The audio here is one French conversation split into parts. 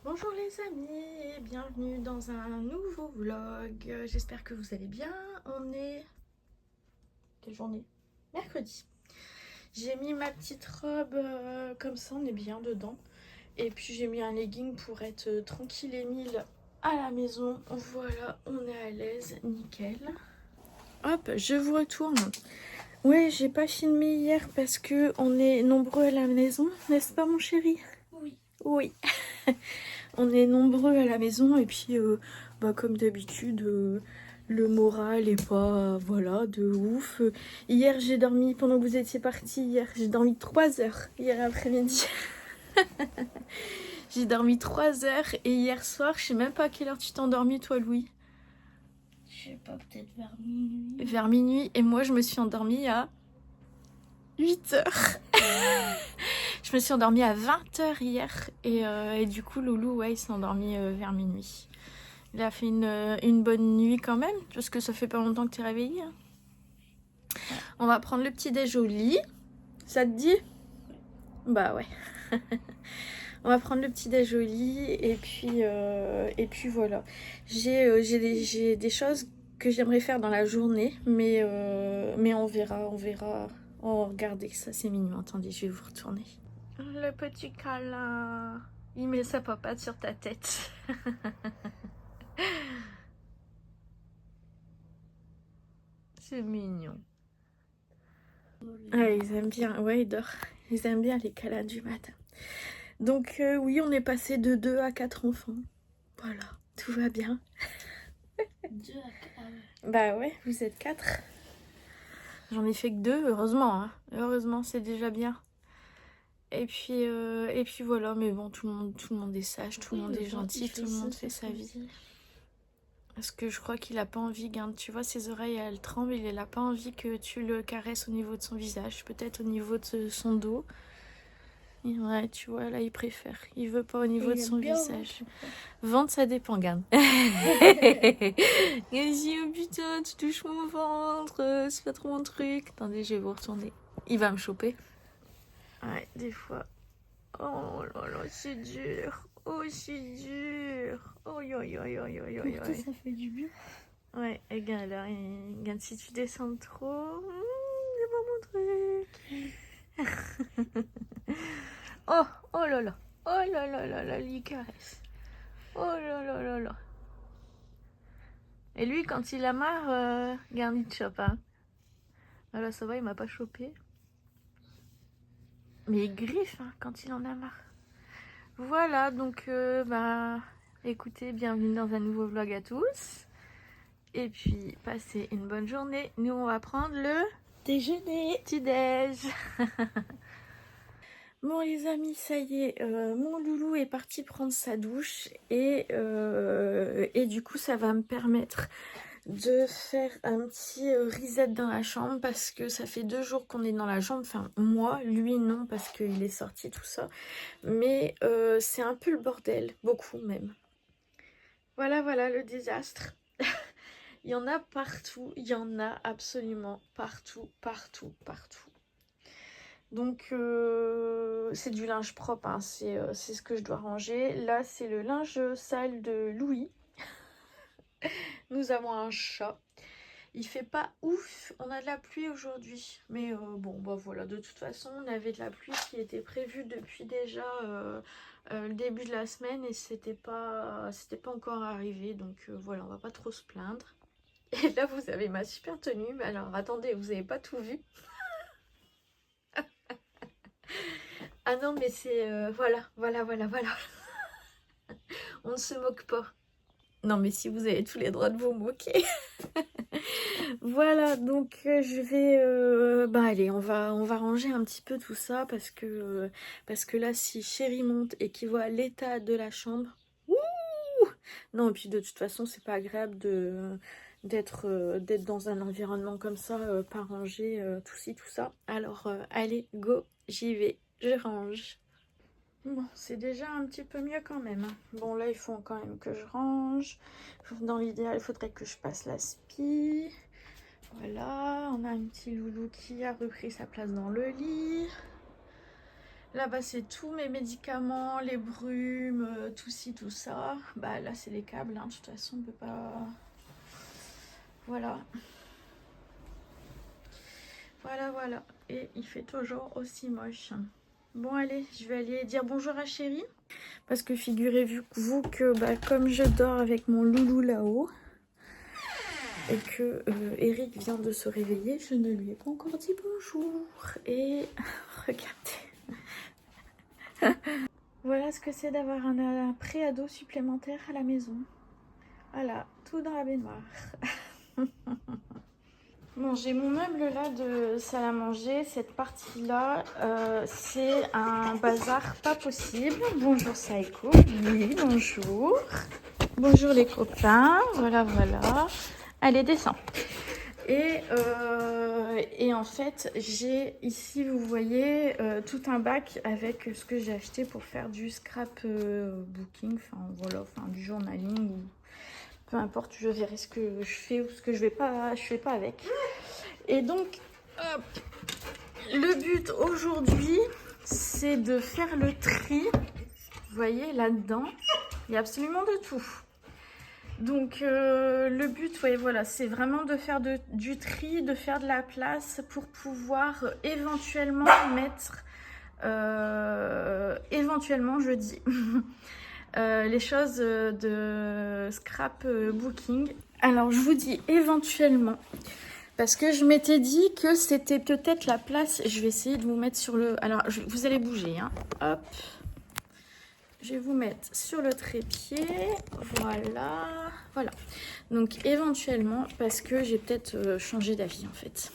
Bonjour les amis et bienvenue dans un nouveau vlog. J'espère que vous allez bien. On est... Quelle journée? Mercredi. J'ai mis ma petite robe comme ça, on est bien dedans. Et puis j'ai mis un legging pour être tranquille et mille à la maison. Voilà, on est à l'aise, nickel. Hop, je vous retourne. Ouais, j'ai pas filmé hier parce que on est nombreux à la maison, n'est-ce pas mon chéri? Oui. Oui. On est nombreux à la maison et puis comme d'habitude le moral est pas voilà de ouf. Hier j'ai dormi pendant que vous étiez partis, hier j'ai dormi 3 heures hier après-midi. J'ai dormi 3 heures et hier soir, je sais même pas à quelle heure tu t'es endormi toi Louis. Je sais pas, peut-être vers minuit. Vers minuit et moi je me suis endormie à 8 heures. Je me suis endormie à 20 heures hier et du coup Loulou ouais il s'est endormi vers minuit. Il a fait une bonne nuit quand même, parce que ça fait pas longtemps que tu es réveillée. Hein. On va prendre le petit déj au lit. Ça te dit? Bah ouais. On va prendre le petit déj au lit et puis voilà. J'ai des choses que j'aimerais faire dans la journée, mais on verra. Oh, regardez, ça c'est mignon. Attendez, je vais vous retourner. Le petit câlin. Il met sa papate sur ta tête. C'est mignon. Ah, ils aiment bien, ouais, ils dorment. Ils aiment bien les câlins du matin. Donc oui, on est passé de 2 à 4 enfants. Voilà, tout va bien. 2 à 4. Bah ouais, vous êtes 4. J'en ai fait que 2, heureusement. Hein. Heureusement, c'est déjà bien. Et puis voilà, mais bon, tout le monde est sage, tout le monde est gentil, tout le monde fait sa vie. Parce que je crois qu'il a pas envie, regarde, tu vois, ses oreilles, elles tremblent, il a pas envie que tu le caresses au niveau de son visage, peut-être au niveau de son dos. Ouais, tu vois, là, il préfère. Il veut pas au niveau de son visage. Ventre, ça dépend, regarde. Il dit, oh putain, tu touches mon ventre, c'est pas trop mon truc. Attendez, je vais vous retourner. Il va me choper. Ouais, des fois. Oh là là, c'est dur. Oh, c'est dur. Oh, yo, yo, yo, yo, yo, yo. Pourtant, ça fait du bien. Ouais, et regarde, là, regarde, si tu descends trop, c'est pas mon truc. Oh, oh là là. Oh là là là là, lui caresse. Oh là là là là. Et lui, quand il a marre, regarde, il te chope. Hein. Voilà, ça va, il m'a pas chopé. Mais il griffe hein, quand il en a marre. Voilà, donc, écoutez, bienvenue dans un nouveau vlog à tous. Et puis, passez une bonne journée. Nous, on va prendre le Déjeuner. petit-déj. Bon les amis, ça y est, mon loulou est parti prendre sa douche et du coup ça va me permettre de faire un petit reset dans la chambre parce que ça fait 2 jours qu'on est dans la chambre, enfin moi, lui non parce qu'il est sorti tout ça, mais c'est un peu le bordel, beaucoup même. Voilà, voilà le désastre. Il y en a partout, il y en a absolument partout, partout, partout. Donc c'est du linge propre, hein. C'est ce que je dois ranger. Là c'est le linge sale de Louis. Nous avons un chat. Il fait pas ouf, on a de la pluie aujourd'hui. Mais bon bah voilà, de toute façon on avait de la pluie qui était prévue depuis déjà le début de la semaine et c'était pas encore arrivé. Donc voilà, on va pas trop se plaindre. Et là vous avez ma super tenue. Mais alors attendez, vous avez pas tout vu. Ah non, mais c'est... voilà. On ne se moque pas. Non, mais si vous avez tous les droits de vous moquer. Voilà, donc je vais... allez, on va ranger un petit peu tout ça parce que là, si Chéri monte et qu'il voit l'état de la chambre... Ouh non, et puis de toute façon, c'est pas agréable d'être dans un environnement comme ça, pas rangé, tout ci, tout ça. Alors, allez, go, j'y vais, je range. Bon, c'est déjà un petit peu mieux quand même. Bon, là, il faut quand même que je range. Dans l'idéal, il faudrait que je passe la spi. Voilà, on a un petit loulou qui a repris sa place dans le lit. Là-bas, c'est tous mes médicaments, les brumes, tout ci, tout ça. Bah là, c'est les câbles, hein. De toute façon, on peut pas... Voilà. Voilà. Et il fait toujours aussi moche. Bon, allez, je vais aller dire bonjour à Chérie. Parce que figurez-vous que bah, comme je dors avec mon loulou là-haut, et que Eric vient de se réveiller, je ne lui ai pas encore dit bonjour. Et regardez. Voilà ce que c'est d'avoir un pré-ado supplémentaire à la maison. Voilà, tout dans la baignoire. Bon, j'ai mon meuble là de salle à manger. Cette partie-là, c'est un bazar pas possible. Bonjour Saïko. Oui, bonjour. Bonjour les copains. Voilà. Allez, descends. Et en fait, j'ai ici, vous voyez, tout un bac avec ce que j'ai acheté pour faire du scrap booking, enfin du journaling, ou peu importe, je verrai ce que je fais ou ce que je fais pas avec. Et donc, hop, le but aujourd'hui, c'est de faire le tri. Vous voyez, là-dedans, il y a absolument de tout. Donc le but, ouais, voilà, c'est vraiment de faire du tri, de faire de la place pour pouvoir éventuellement mettre, éventuellement je dis, les choses de scrap booking. Alors je vous dis éventuellement, parce que je m'étais dit que c'était peut-être la place, je vais essayer de vous mettre sur le... Alors vous allez bouger, hein, hop. Je vais vous mettre sur le trépied, voilà. Donc éventuellement, parce que j'ai peut-être changé d'avis en fait.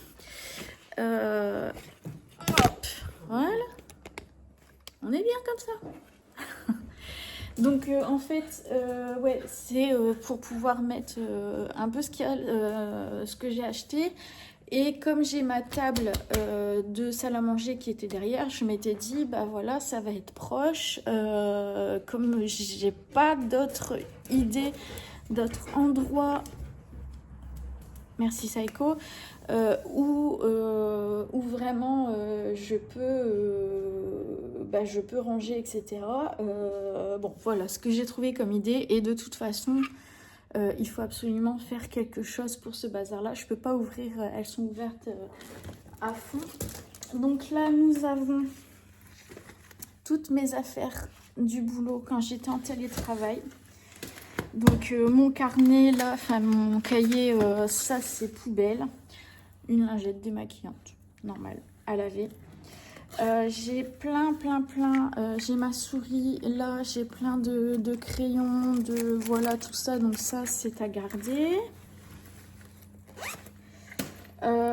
Hop, voilà. On est bien comme ça. Donc en fait, ouais, c'est pour pouvoir mettre un peu ce qu'il y a, ce que j'ai acheté. Et comme j'ai ma table de salle à manger qui était derrière, je m'étais dit, bah voilà, ça va être proche. Comme j'ai pas d'autres idées, d'autres endroits, merci Saïko, où vraiment je peux ranger, etc. Bon, voilà ce que j'ai trouvé comme idée. Et de toute façon... il faut absolument faire quelque chose pour ce bazar-là. Je ne peux pas ouvrir, elles sont ouvertes à fond. Donc là, nous avons toutes mes affaires du boulot quand j'étais en télétravail. Donc mon carnet, là, enfin mon cahier, ça c'est poubelle. Une lingette démaquillante, normale, à laver. J'ai plein, j'ai ma souris là, j'ai plein de crayons, voilà tout ça, donc ça c'est à garder.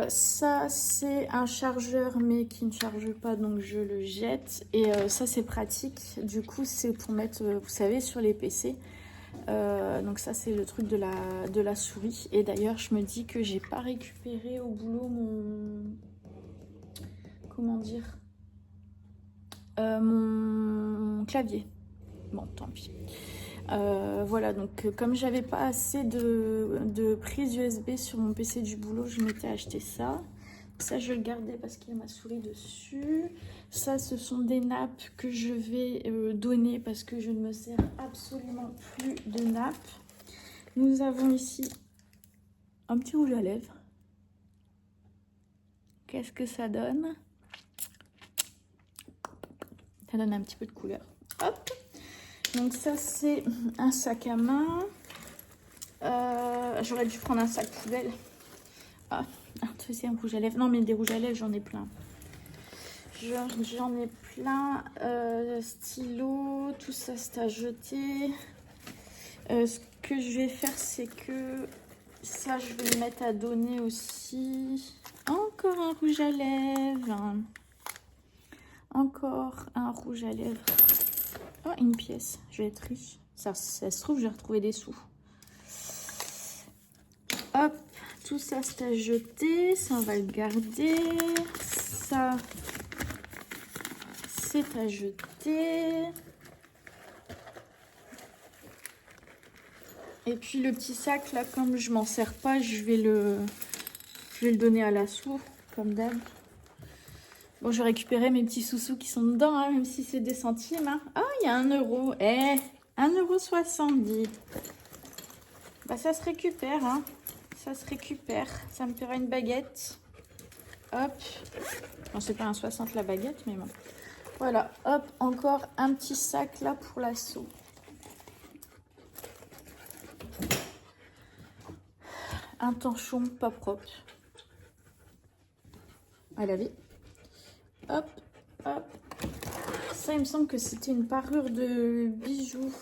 Ça c'est un chargeur mais qui ne charge pas, donc je le jette. Et ça c'est pratique, du coup c'est pour mettre, vous savez, sur les PC. Donc ça c'est le truc de la souris. Et d'ailleurs je me dis que j'ai pas récupéré au boulot mon... Comment dire, mon clavier. Bon, tant pis. Voilà, donc comme j'avais pas assez de prise USB sur mon PC du boulot, je m'étais acheté ça. Ça, je le gardais parce qu'il y a ma souris dessus. Ça, ce sont des nappes que je vais donner parce que je ne me sers absolument plus de nappes. Nous avons ici un petit rouge à lèvres. Qu'est-ce que ça donne? Ça donne un petit peu de couleur. Hop. Donc ça c'est un sac à main. J'aurais dû prendre un sac poubelle. Ah, un deuxième rouge à lèvres. Non mais des rouges à lèvres j'en ai plein. J'en ai plein. Stylo, tout ça c'est à jeter. Ce que je vais faire c'est que ça je vais le mettre à donner aussi. Encore un rouge à lèvres. Encore un rouge à lèvres. Oh, une pièce. Je vais être riche. Ça se trouve, j'ai retrouvé des sous. Hop, tout ça, c'est à jeter. Ça, on va le garder. Ça, c'est à jeter. Et puis, le petit sac, là, comme je m'en sers pas, je vais le donner à l'assaut, comme d'hab. Bon, je vais récupérer mes petits sous-sous qui sont dedans, hein, même si c'est des centimes. Hein. Ah, il y a 1 €. Eh, 1,70 €. Bah, ça se récupère, hein. Ça se récupère. Ça me fera une baguette. Hop. Bon, c'est pas un 60 la baguette, mais bon. Voilà, hop, encore un petit sac là pour l'assaut. Un torchon pas propre. À laver. Hop, hop. Ça, il me semble que c'était une parure de bijoux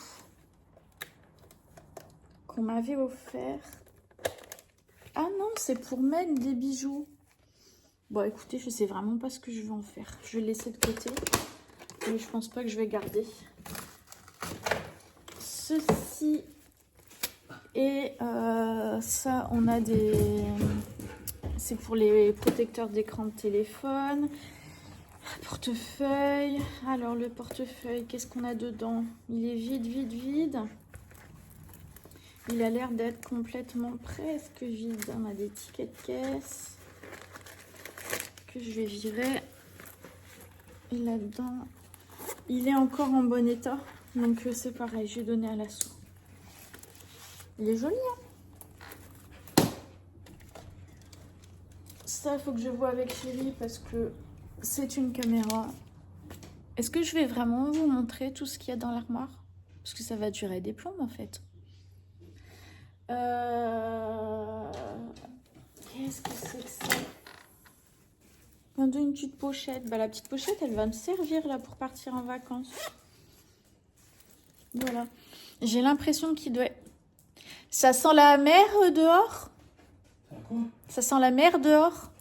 qu'on m'avait offert. Ah non, c'est pour mettre des bijoux. Bon, écoutez, je sais vraiment pas ce que je vais en faire. Je vais le laisser de côté. Mais je pense pas que je vais garder. Ceci. Et ça, on a des... C'est pour les protecteurs d'écran de téléphone. Portefeuille. Alors, le portefeuille, qu'est-ce qu'on a dedans? Il est vide, vide, vide. Il a l'air d'être complètement presque vide. On a des tickets de caisse que je vais virer. Et là-dedans, il est encore en bon état. Donc, c'est pareil, je vais donner à l'assaut. Il est joli, hein? Ça, il faut que je vois avec Chérie parce que c'est une caméra. Est-ce que je vais vraiment vous montrer tout ce qu'il y a dans l'armoire? Parce que ça va durer des plombs, en fait. Qu'est-ce que c'est que ça? On donne une petite pochette. Bah, la petite pochette, elle va me servir là pour partir en vacances. Voilà. J'ai l'impression qu'il doit... Ça sent la mer dehors? Ça sent la mer dehors?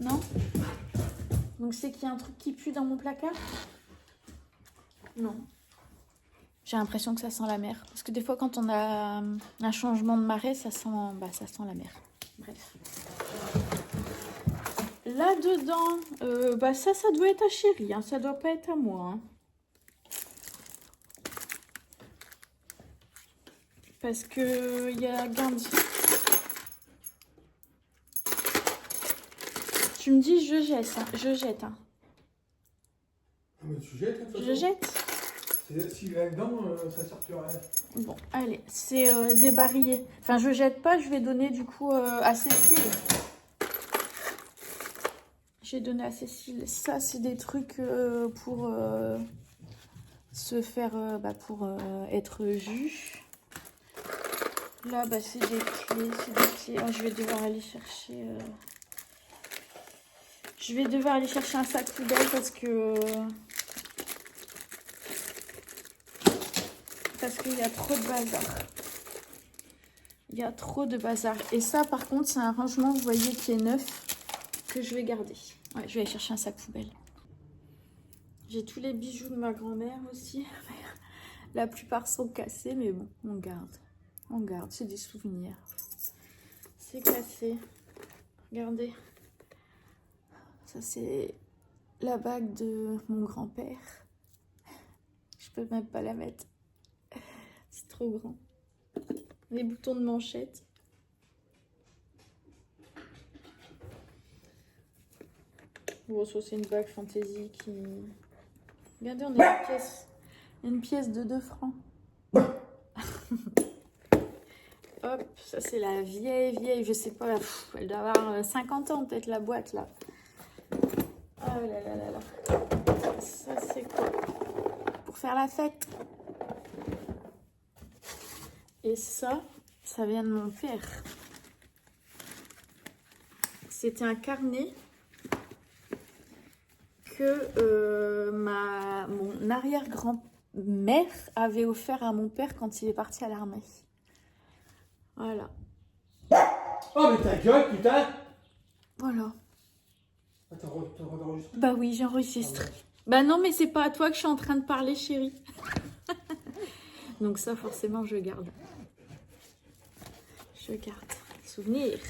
Non? Donc c'est qu'il y a un truc qui pue dans mon placard? Non. J'ai l'impression que ça sent la mer. Parce que des fois, quand on a un changement de marée, ça sent la mer. Bref. Là-dedans, ça doit être à Chérie. Hein. Ça doit pas être à moi. Hein. Parce que il y a Gandhi. Tu me dis, je jette. Hein. Je jette. Hein. Ah, mais tu jettes, hein, Je jette. S'il est là-dedans, ça sortira. Bon, allez, c'est débarillé. Enfin, je jette pas, je vais donner du coup à Cécile. J'ai donné à Cécile. Ça, c'est des trucs pour se faire, pour être jus. Là, c'est des clés, Oh, je vais devoir aller chercher... Je vais devoir aller chercher un sac poubelle parce que... Parce qu'il y a trop de bazar. Il y a trop de bazar. Et ça, par contre, c'est un rangement, vous voyez, qui est neuf, que je vais garder. Ouais, je vais aller chercher un sac poubelle. J'ai tous les bijoux de ma grand-mère aussi. La plupart sont cassés, mais bon, on garde. On garde, c'est des souvenirs. C'est cassé. Regardez. Ça, c'est la bague de mon grand-père. Je peux même pas la mettre. C'est trop grand. Les boutons de manchette. Bon, ça c'est une bague fantaisie qui... Regardez, on a une pièce de 2 francs. Hop, ça c'est la vieille, je sais pas, elle doit avoir 50 ans peut-être la boîte là. Oh là là là là. Ça c'est quoi? Pour faire la fête. Et ça vient de mon père. C'était un carnet que mon arrière-grand-mère avait offert à mon père quand il est parti à l'armée. Voilà. Oh, mais ta gueule, putain! Voilà. Attends, t'enregistres? Bah oui, j'enregistre. Bah non, mais c'est pas à toi que je suis en train de parler, chérie. Donc ça, forcément, je garde. Je garde. Souvenir.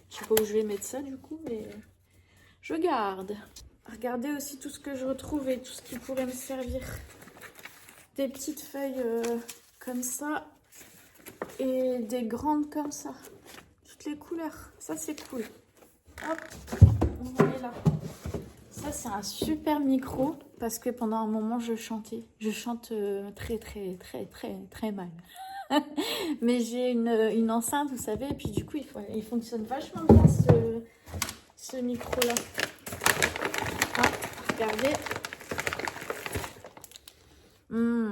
Je sais pas où je vais mettre ça, du coup, mais je garde. Regardez aussi tout ce que je retrouve et tout ce qui pourrait me servir. Des petites feuilles comme ça et des grandes comme ça. Toutes les couleurs. Ça, c'est cool. Hop, on est là. Ça, c'est un super micro parce que pendant un moment, je chantais. Je chante très mal. Mais j'ai une enceinte, vous savez, et puis du coup, il fonctionne vachement bien ce micro-là. Ah, regardez.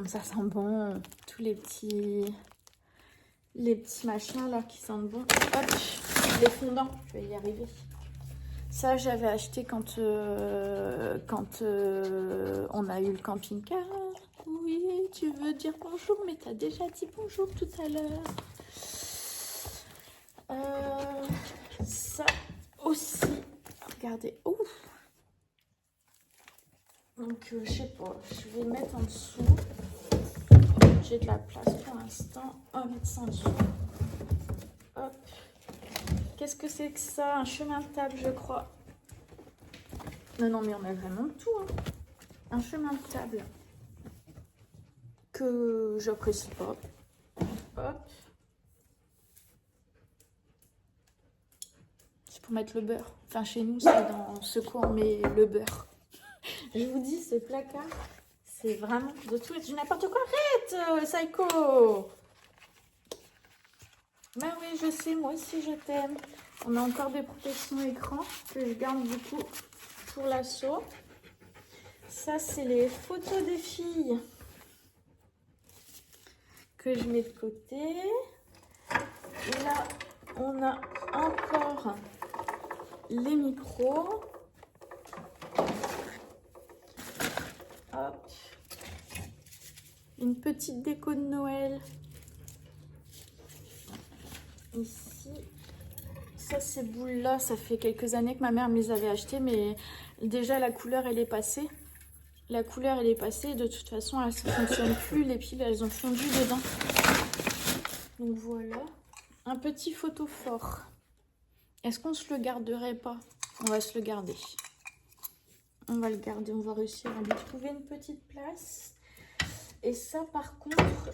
Ça sent bon. Tous les petits machins là qui sentent bon. Hop, les fondants, je vais y arriver. Ça, j'avais acheté quand on a eu le camping-car. Oui, tu veux dire bonjour, mais t'as déjà dit bonjour tout à l'heure. Ça aussi. Regardez. Ouf. Donc, je sais pas. Je vais mettre en dessous. J'ai de la place pour l'instant. 1,5 m. Hop. Qu'est-ce que c'est que ça? Un chemin de table, je crois. Non, mais on a vraiment tout. Hein. Un chemin de table que j'apprécie pas. Hop. C'est pour mettre le beurre. Enfin, chez nous, c'est dans ce coin, on met le beurre. Je vous dis, ce placard, c'est vraiment de tout et du n'importe quoi. Arrête, Psycho! Bah oui, je sais, moi aussi, je t'aime. On a encore des protections écran que je garde du coup pour l'assaut. Ça, c'est les photos des filles que je mets de côté. Et là, on a encore les micros. Hop. Une petite déco de Noël. Ici. Ça, ces boules-là, ça fait quelques années que ma mère me les avait achetées, mais déjà, la couleur, elle est passée. La couleur, elle est passée. De toute façon, elles ne fonctionnent plus. Les piles, elles ont fondu dedans. Donc, voilà. Un petit photophore. Est-ce qu'on se le garderait pas? On va se le garder. On va le garder. On va réussir à lui trouver une petite place. Et ça, par contre,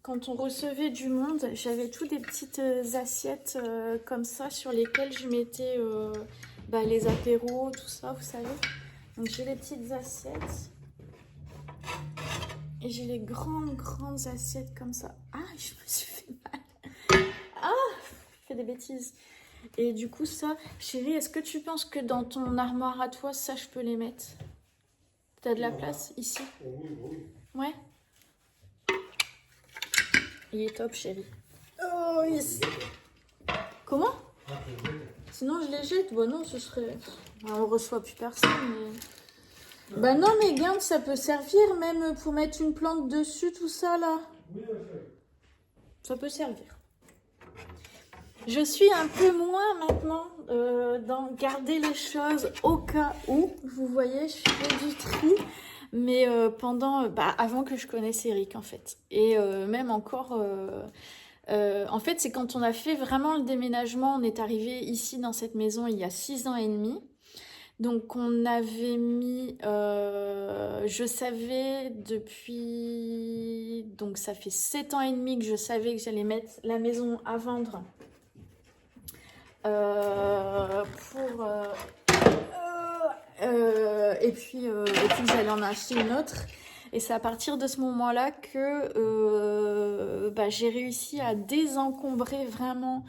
quand on recevait du monde, j'avais toutes des petites assiettes comme ça sur lesquelles je mettais les apéros, tout ça, vous savez. Donc j'ai les petites assiettes. Et j'ai les grandes assiettes comme ça. Ah, je me suis fait mal. Ah, je fais des bêtises. Et du coup, ça, chérie, est-ce que tu penses que dans ton armoire à toi, ça, je peux les mettre? T'as de la place ici? Oui. Ouais. Il est top, chérie. Oh, yes. Comment? Sinon, je les jette. Bon, non, ce serait... On reçoit plus personne, mais... Bah non, mais garde, ça peut servir même pour mettre une plante dessus, tout ça, là. Ça peut servir. Je suis un peu moins maintenant dans garder les choses au cas où. Vous voyez, je fais du tri. Mais avant que je connaisse Eric, en fait. Et même encore... en fait, c'est quand on a fait vraiment le déménagement. On est arrivé ici dans cette maison il y a 6 ans et demi. Donc, on avait mis... je savais depuis... Donc, ça fait 7 ans et demi que je savais que j'allais mettre la maison à vendre. Et puis j'allais en acheter une autre. Et c'est à partir de ce moment-là que j'ai réussi à désencombrer vraiment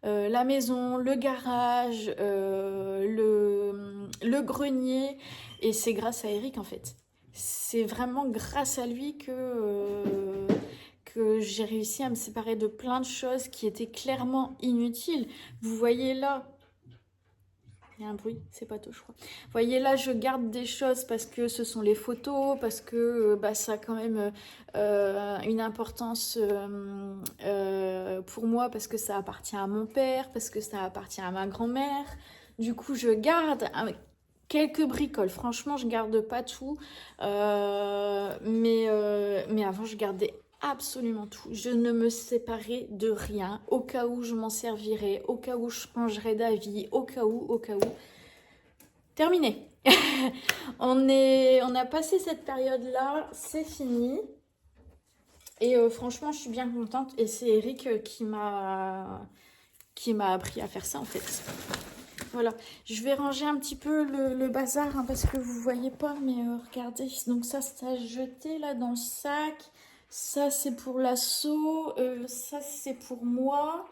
la maison, le garage, le grenier. Et c'est grâce à Eric en fait. C'est vraiment grâce à lui que j'ai réussi à me séparer de plein de choses qui étaient clairement inutiles. Vous voyez là, il y a un bruit, c'est pas tout, je crois. Vous voyez là, je garde des choses parce que ce sont les photos, parce que ça a quand même une importance pour moi, parce que ça appartient à mon père, parce que ça appartient à ma grand-mère. Du coup, je garde quelques bricoles. Franchement, je garde pas tout. Mais avant, je gardais absolument tout. Je ne me séparais de rien, au cas où je m'en servirais, au cas où je changerais d'avis, au cas où. Terminé. On a passé cette période-là, c'est fini. Et franchement, je suis bien contente. Et c'est Eric qui m'a qui m'a appris à faire ça en fait. Voilà, je vais ranger un petit peu le bazar hein, parce que vous voyez pas, mais regardez. Donc ça c'est à jeter là dans le sac. Ça c'est pour l'assaut. Ça c'est pour moi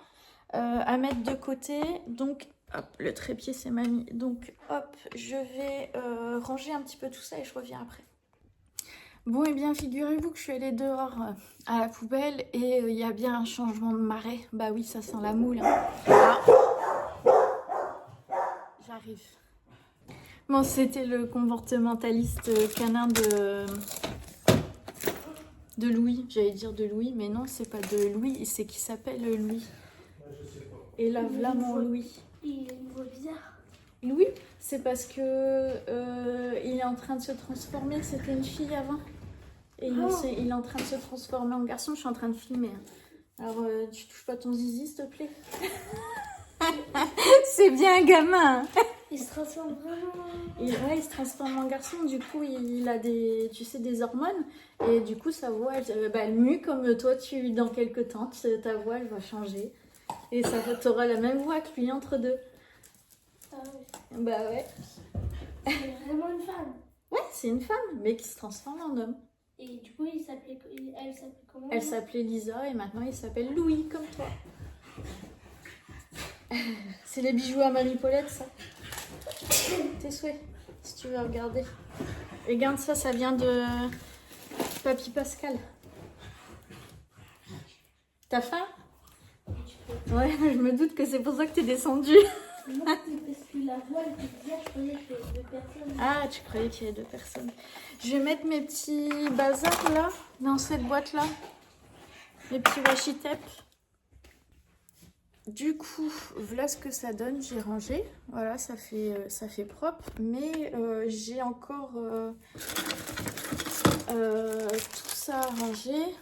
à mettre de côté. Donc hop, le trépied c'est mamie. Donc hop, je vais ranger un petit peu tout ça et je reviens après. Bon, et bien, figurez-vous que je suis allée dehors à la poubelle et il y a bien un changement de marée. Bah oui, ça sent la moule. Hein. Ah. J'arrive. Bon, c'était le comportementaliste canin de Louis. J'allais dire de Louis, mais non, c'est pas de Louis, c'est qui s'appelle Louis. Et là, voilà mon Louis. Il a une voix bizarre. Louis, c'est parce que il est en train de se transformer. C'était une fille avant. Et il est en train de se transformer en garçon. Je suis en train de filmer. Alors, tu touches pas ton zizi, s'il te plaît. C'est bien un gamin. Il se transforme vraiment. Il se transforme en garçon. Du coup, il a des, tu sais, des hormones. Et du coup, sa voix, elle mue comme toi, dans quelques temps. Ta voix, elle va changer. Et t'auras la même voix que lui entre deux. Ah oui. Bah ouais. C'est vraiment une femme. Ouais, c'est une femme, mais qui se transforme en homme. Et du coup, elle s'appelait comment? Elle s'appelait Lisa et maintenant il s'appelle Louis, comme toi. C'est les bijoux à Mamie Paulette, ça. Tes souhaits, si tu veux regarder. Regarde ça, ça vient de Papy Pascal. T'as faim? Ouais, je me doute que c'est pour ça que t'es descendue. Non, c'est parce que la voix était bizarre, je croyais qu'il y avait 2 personnes. Ah, tu croyais qu'il y avait 2 personnes. Je vais mettre mes petits bazars là, dans cette boîte là. Mes petits washi-tape. Du coup, voilà ce que ça donne. J'ai rangé. Voilà, ça fait propre. Mais j'ai encore tout ça à ranger.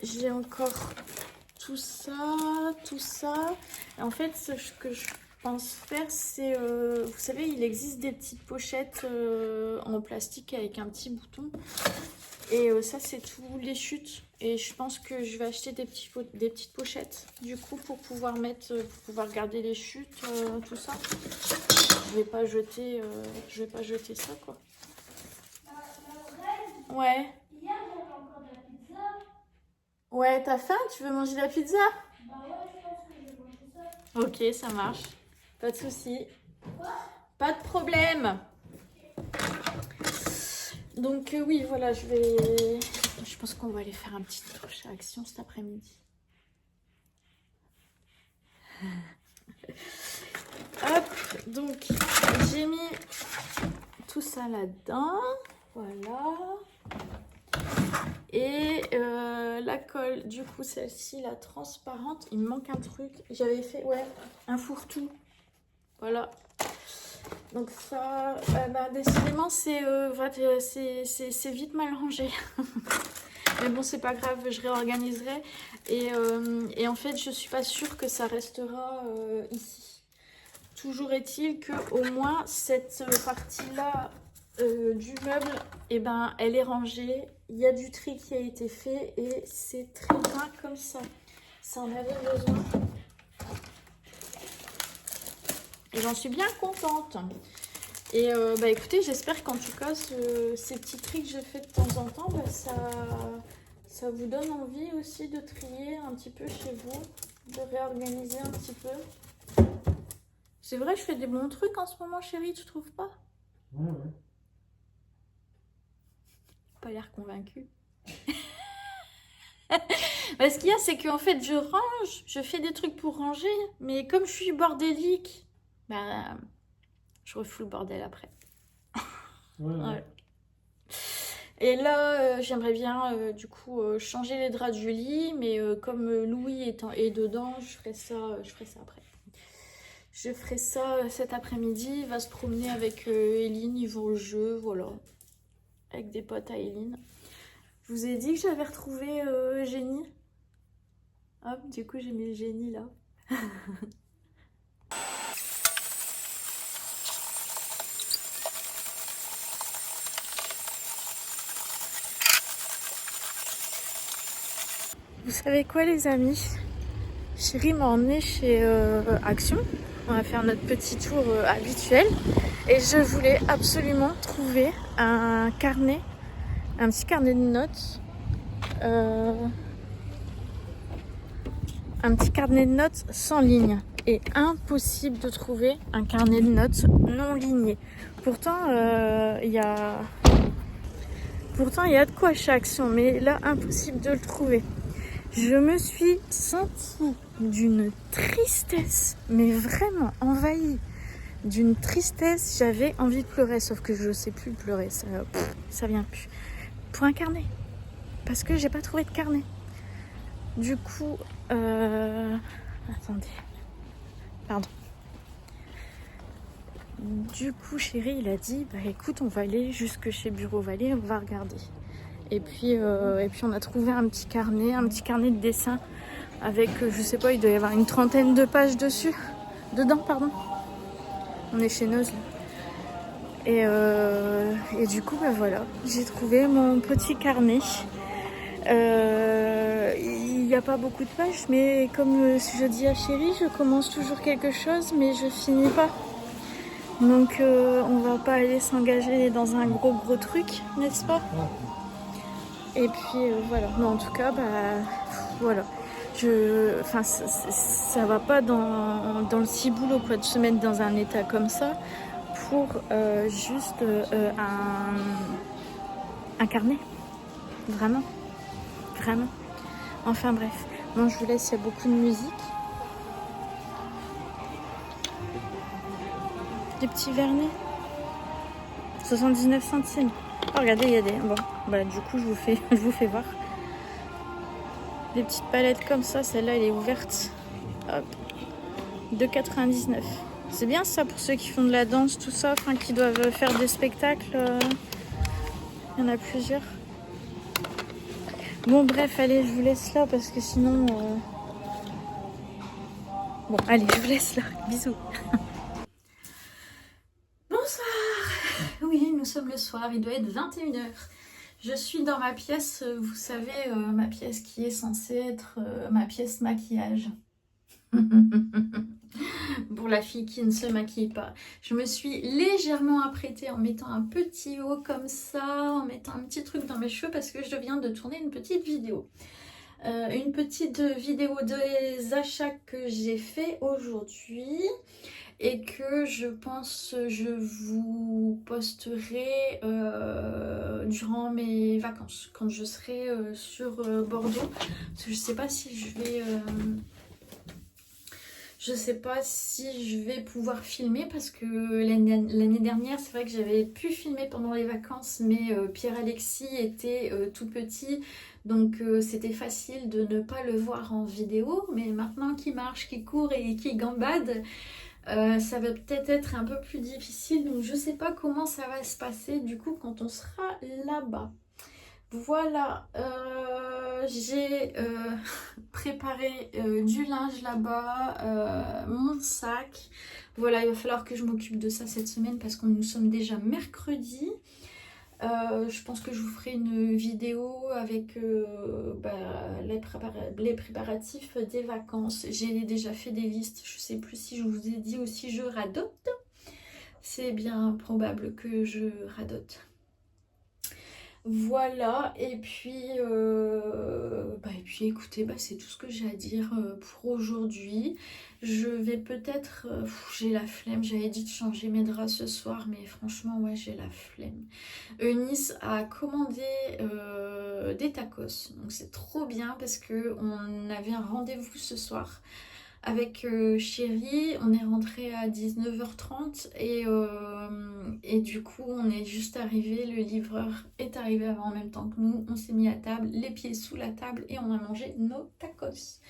J'ai encore tout ça. Et en fait, ce que je pense faire, c'est, vous savez, il existe des petites pochettes en plastique avec un petit bouton. Et ça, c'est tous les chutes. Et je pense que je vais acheter des petites pochettes, du coup, pour pouvoir garder les chutes, tout ça. Je vais pas jeter ça, quoi. Ouais. Hier, j'avais encore de la pizza. Ouais, t'as faim? Tu veux manger de la pizza? Bah ouais, je pense que je vais manger ça. Ok, ça marche. Pas de souci. Pas de problème. Donc oui, voilà, je pense qu'on va aller faire un petit touche à Action cet après-midi. Hop, donc j'ai mis tout ça là-dedans. Voilà. Et la colle, du coup, celle-ci, la transparente, il me manque un truc. J'avais fait, ouais, un fourre-tout. Voilà. Donc ça, décidément, c'est vite mal rangé. Mais bon, c'est pas grave, je réorganiserai. Et en fait, je suis pas sûre que ça restera ici. Toujours est-il que au moins cette partie-là du meuble, eh ben, elle est rangée. Il y a du tri qui a été fait et c'est très bien comme ça. Ça en avait besoin. Et j'en suis bien contente. Et écoutez, j'espère qu'en tout cas, ces petits tris que je fais de temps en temps, ça vous donne envie aussi de trier un petit peu chez vous, de réorganiser un petit peu. C'est vrai, je fais des bons trucs en ce moment, chérie, tu trouves pas? Ouais, ouais. Pas l'air convaincue. Ce qu'il y a, c'est qu'en fait, je range, je fais des trucs pour ranger, mais comme je suis bordélique, je refous le bordel après. Ouais, ouais. Ouais. Et là, j'aimerais bien du coup changer les draps du lit, mais comme Louis est dedans, je ferai ça après. Je ferai ça cet après-midi. Il va se promener avec Eline, ils vont au jeu, voilà. Avec des potes à Eline. Je vous ai dit que j'avais retrouvé Génie. Hop, du coup j'ai mis le Génie là. Vous savez quoi les amis? Chérie m'a emmené chez Action. On va faire notre petit tour habituel. Et je voulais absolument trouver un carnet, un petit carnet de notes. Un petit carnet de notes sans ligne. Et impossible de trouver un carnet de notes non ligné. Pourtant, il y a de quoi chez Action, mais là, impossible de le trouver. Je me suis sentie d'une tristesse, mais vraiment envahie d'une tristesse. J'avais envie de pleurer, sauf que je sais plus pleurer, ça vient plus. Pour un carnet, parce que j'ai pas trouvé de carnet. Du coup, attendez, pardon. Du coup, chéri, il a dit, bah écoute, on va aller jusque chez Bureau Vallée, on va regarder. Et puis on a trouvé un petit carnet de dessin avec, je sais pas, il doit y avoir une 30aine de pages dedans, pardon. On est chez Noz là. Et du coup, bah voilà, j'ai trouvé mon petit carnet. Il n'y a pas beaucoup de pages, mais comme je dis à chérie, je commence toujours quelque chose, mais je finis pas. Donc on va pas aller s'engager dans un gros truc, n'est-ce pas? Et puis voilà. Mais en tout cas, bah voilà. Ça va pas dans le ciboulot quoi de se mettre dans un état comme ça pour juste un carnet. Vraiment. Enfin bref. Bon, je vous laisse, il y a beaucoup de musique. Des petits vernets. 79 centimes. Oh, regardez, il y a des... Bon, bah du coup, je vous fais voir. Des petites palettes comme ça. Celle-là, elle est ouverte. Hop. 2,99. C'est bien ça pour ceux qui font de la danse, tout ça. Enfin, qui doivent faire des spectacles. Il y en a plusieurs. Bon, bref, allez, je vous laisse là parce que sinon... Bon, allez, je vous laisse là. Bisous. Oui, nous sommes le soir, il doit être 21h. Je suis dans ma pièce, vous savez, ma pièce qui est censée être ma pièce maquillage. Pour la fille qui ne se maquille pas. Je me suis légèrement apprêtée en mettant un petit haut comme ça, en mettant un petit truc dans mes cheveux parce que je viens de tourner une petite vidéo. Une petite vidéo des achats que j'ai fait aujourd'hui. Et que je pense je vous posterai durant mes vacances quand je serai sur Bordeaux, parce que je sais pas si je vais pouvoir filmer parce que l'année dernière c'est vrai que j'avais pu filmer pendant les vacances, mais Pierre-Alexis était tout petit, donc c'était facile de ne pas le voir en vidéo, mais maintenant qu'il marche, qu'il court et qu'il gambade, ça va peut-être être un peu plus difficile, donc je sais pas comment ça va se passer du coup quand on sera là-bas. Voilà, j'ai préparé du linge là-bas, mon sac. Voilà, il va falloir que je m'occupe de ça cette semaine parce que nous sommes déjà mercredi. Je pense que je vous ferai une vidéo avec les préparatifs des vacances. J'ai déjà fait des listes, je sais plus si je vous ai dit ou si je radote. C'est bien probable que je radote. Voilà, et puis écoutez, c'est tout ce que j'ai à dire pour aujourd'hui. Je vais peut-être, j'ai la flemme, j'avais dit de changer mes draps ce soir, mais franchement, ouais, j'ai la flemme. Eunice a commandé des tacos, donc c'est trop bien parce qu'on avait un rendez-vous ce soir avec chérie. On est rentré à 19h30 et du coup on est juste arrivé, le livreur est arrivé en même temps que nous, on s'est mis à table, les pieds sous la table et on a mangé nos tacos.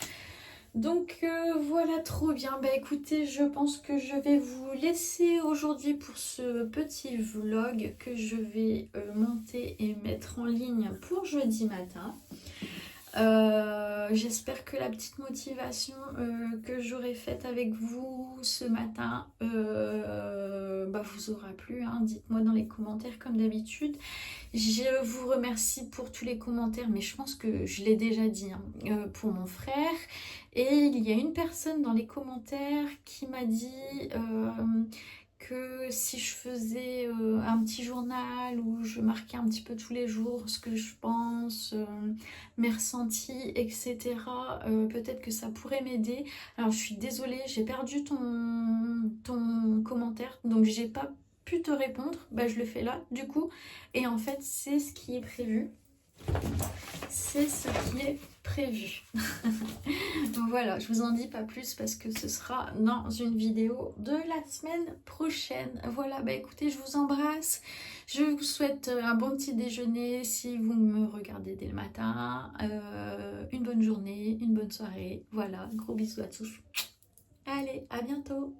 Donc voilà, trop bien. Bah écoutez, je pense que je vais vous laisser aujourd'hui pour ce petit vlog que je vais monter et mettre en ligne pour jeudi matin. J'espère que la petite motivation que j'aurai faite avec vous ce matin vous aura plu, hein. Dites-moi dans les commentaires comme d'habitude. Je vous remercie pour tous les commentaires, mais je pense que je l'ai déjà dit, hein, pour mon frère. Et il y a une personne dans les commentaires qui m'a dit que si je faisais un petit journal où je marquais un petit peu tous les jours ce que je pense, mes ressentis, etc., peut-être que ça pourrait m'aider. Alors je suis désolée, j'ai perdu ton commentaire, donc j'ai pas pu te répondre. Bah, je le fais là du coup, et en fait c'est ce qui est prévu. C'est ce qui est prévu. Donc voilà, je vous en dis pas plus parce que ce sera dans une vidéo de la semaine prochaine. Voilà, bah écoutez, je vous embrasse. Je vous souhaite un bon petit déjeuner si vous me regardez dès le matin. Une bonne journée, une bonne soirée. Voilà, gros bisous à tous. Allez, à bientôt.